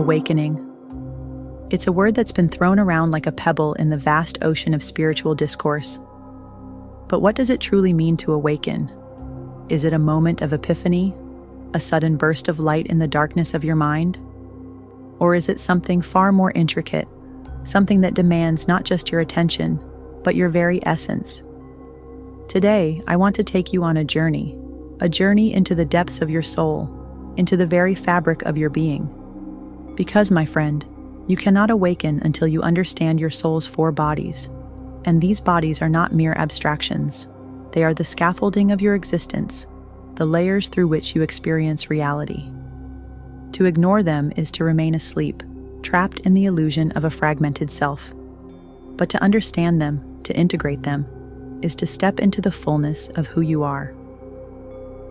awakening. It's a word that's been thrown around like a pebble in the vast ocean of spiritual discourse. But what does it truly mean to awaken? Is it a moment of epiphany, a sudden burst of light in the darkness of your mind? Or is it something far more intricate, something that demands not just your attention, but your very essence? Today, I want to take you on a journey into the depths of your soul, into the very fabric of your being. Because, my friend, you cannot awaken until you understand your soul's 4 bodies. And these bodies are not mere abstractions. They are the scaffolding of your existence, the layers through which you experience reality. To ignore them is to remain asleep, trapped in the illusion of a fragmented self. But to understand them, to integrate them, is to step into the fullness of who you are.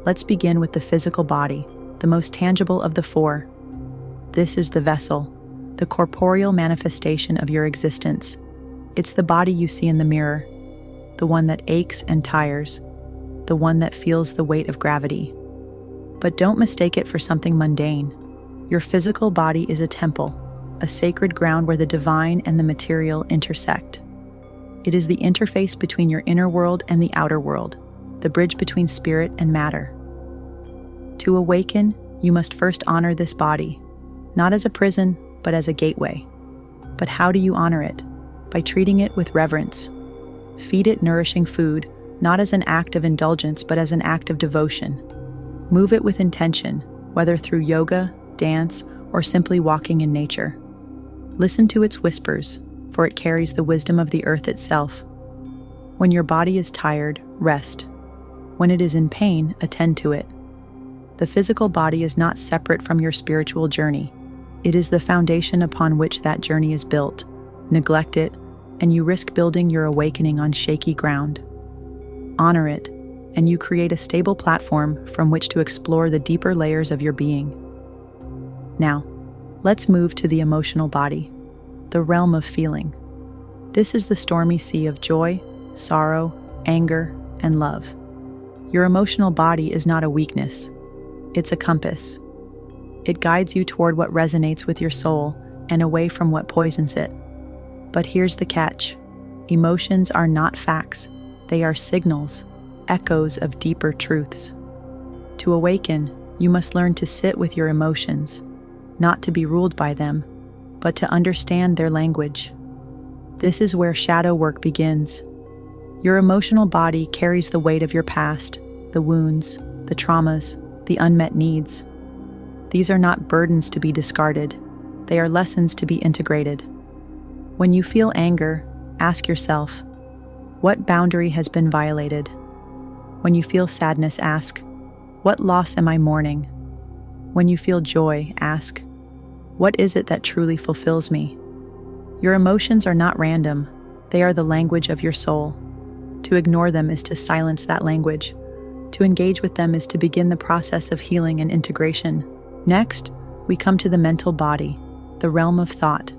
Let's begin with the physical body, the most tangible of the 4. This is the vessel, the corporeal manifestation of your existence. It's the body you see in the mirror, the one that aches and tires, the one that feels the weight of gravity. But don't mistake it for something mundane. Your physical body is a temple, a sacred ground where the divine and the material intersect. It is the interface between your inner world and the outer world, the bridge between spirit and matter. To awaken, you must first honor this body, not as a prison, but as a gateway. But how do you honor it? By treating it with reverence. Feed it nourishing food, not as an act of indulgence, but as an act of devotion. Move it with intention, whether through yoga, dance, or simply walking in nature. Listen to its whispers, for it carries the wisdom of the earth itself. When your body is tired, rest. When it is in pain, attend to it. The physical body is not separate from your spiritual journey. It is the foundation upon which that journey is built. Neglect it, and you risk building your awakening on shaky ground. Honor it, and you create a stable platform from which to explore the deeper layers of your being. Now, let's move to the emotional body, the realm of feeling. This is the stormy sea of joy, sorrow, anger, and love. Your emotional body is not a weakness. It's a compass. It guides you toward what resonates with your soul and away from what poisons it. But here's the catch. Emotions are not facts. They are signals, echoes of deeper truths. To awaken, you must learn to sit with your emotions, not to be ruled by them, but to understand their language. This is where shadow work begins. Your emotional body carries the weight of your past, the wounds, the traumas, the unmet needs. These are not burdens to be discarded. They are lessons to be integrated. When you feel anger, ask yourself, what boundary has been violated? When you feel sadness, ask, what loss am I mourning? When you feel joy, ask, what is it that truly fulfills me? Your emotions are not random. They are the language of your soul. To ignore them is to silence that language. To engage with them is to begin the process of healing and integration. Next, we come to the mental body, the realm of thought.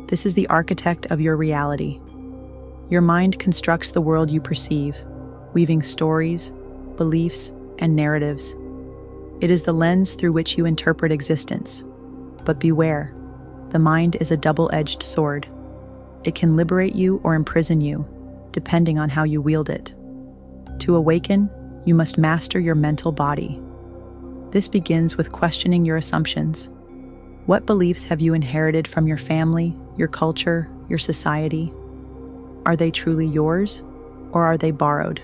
This is the architect of your reality. Your mind constructs the world you perceive, weaving stories, beliefs, and narratives. It is the lens through which you interpret existence. But beware, the mind is a double-edged sword. It can liberate you or imprison you, depending on how you wield it. To awaken, you must master your mental body. This begins with questioning your assumptions. What beliefs have you inherited from your family, your culture, your society? Are they truly yours, or are they borrowed?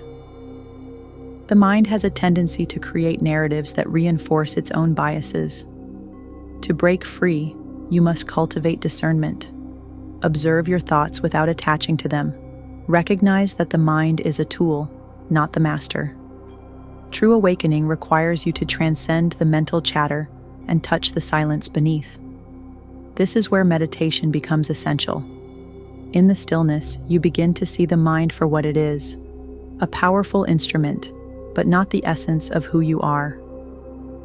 The mind has a tendency to create narratives that reinforce its own biases. To break free, you must cultivate discernment. Observe your thoughts without attaching to them. Recognize that the mind is a tool, not the master. True awakening requires you to transcend the mental chatter and touch the silence beneath. This is where meditation becomes essential. In the stillness, you begin to see the mind for what it is, a powerful instrument, but not the essence of who you are.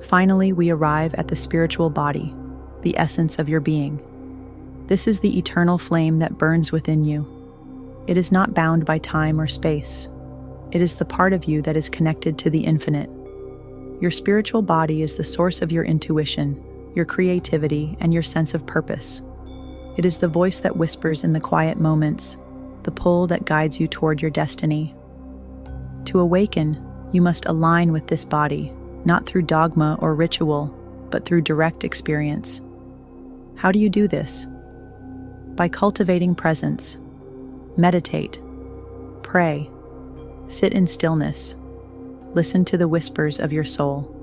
Finally, we arrive at the spiritual body, the essence of your being. This is the eternal flame that burns within you. It is not bound by time or space. It is the part of you that is connected to the infinite. Your spiritual body is the source of your intuition, your creativity, and your sense of purpose. It is the voice that whispers in the quiet moments, the pull that guides you toward your destiny. To awaken, you must align with this body, not through dogma or ritual, but through direct experience. How do you do this? By cultivating presence. Meditate. Pray. Sit in stillness. Listen to the whispers of your soul.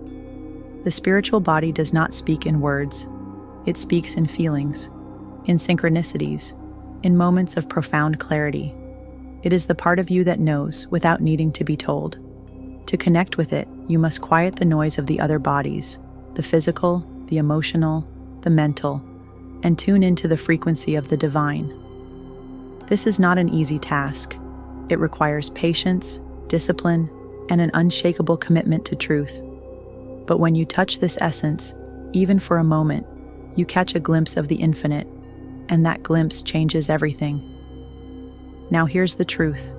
The spiritual body does not speak in words. It speaks in feelings, in synchronicities, in moments of profound clarity. It is the part of you that knows without needing to be told. To connect with it, you must quiet the noise of the other bodies, the physical, the emotional, the mental, and tune into the frequency of the divine. This is not an easy task. It requires patience, discipline, and an unshakable commitment to truth. But when you touch this essence, even for a moment, you catch a glimpse of the infinite, and that glimpse changes everything. Now here's the truth.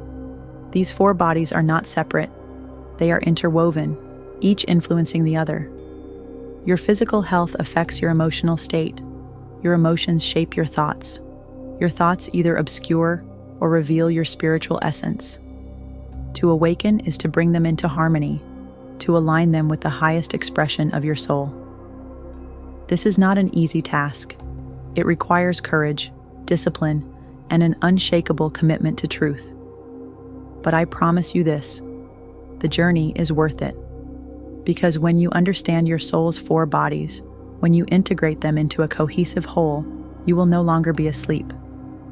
These 4 bodies are not separate. They are interwoven, each influencing the other. Your physical health affects your emotional state. Your emotions shape your thoughts. Your thoughts either obscure or reveal your spiritual essence. To awaken is to bring them into harmony, to align them with the highest expression of your soul. This is not an easy task. It requires courage, discipline, and an unshakable commitment to truth. But I promise you this, the journey is worth it. Because when you understand your soul's 4 bodies, when you integrate them into a cohesive whole, you will no longer be asleep.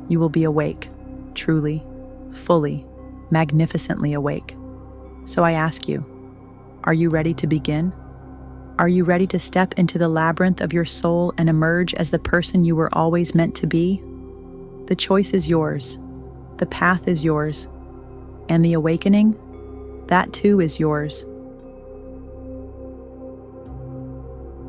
You will be awake, truly, fully, magnificently awake. So I ask you, are you ready to begin? Are you ready to step into the labyrinth of your soul and emerge as the person you were always meant to be? The choice is yours. The path is yours. And the awakening? That too is yours.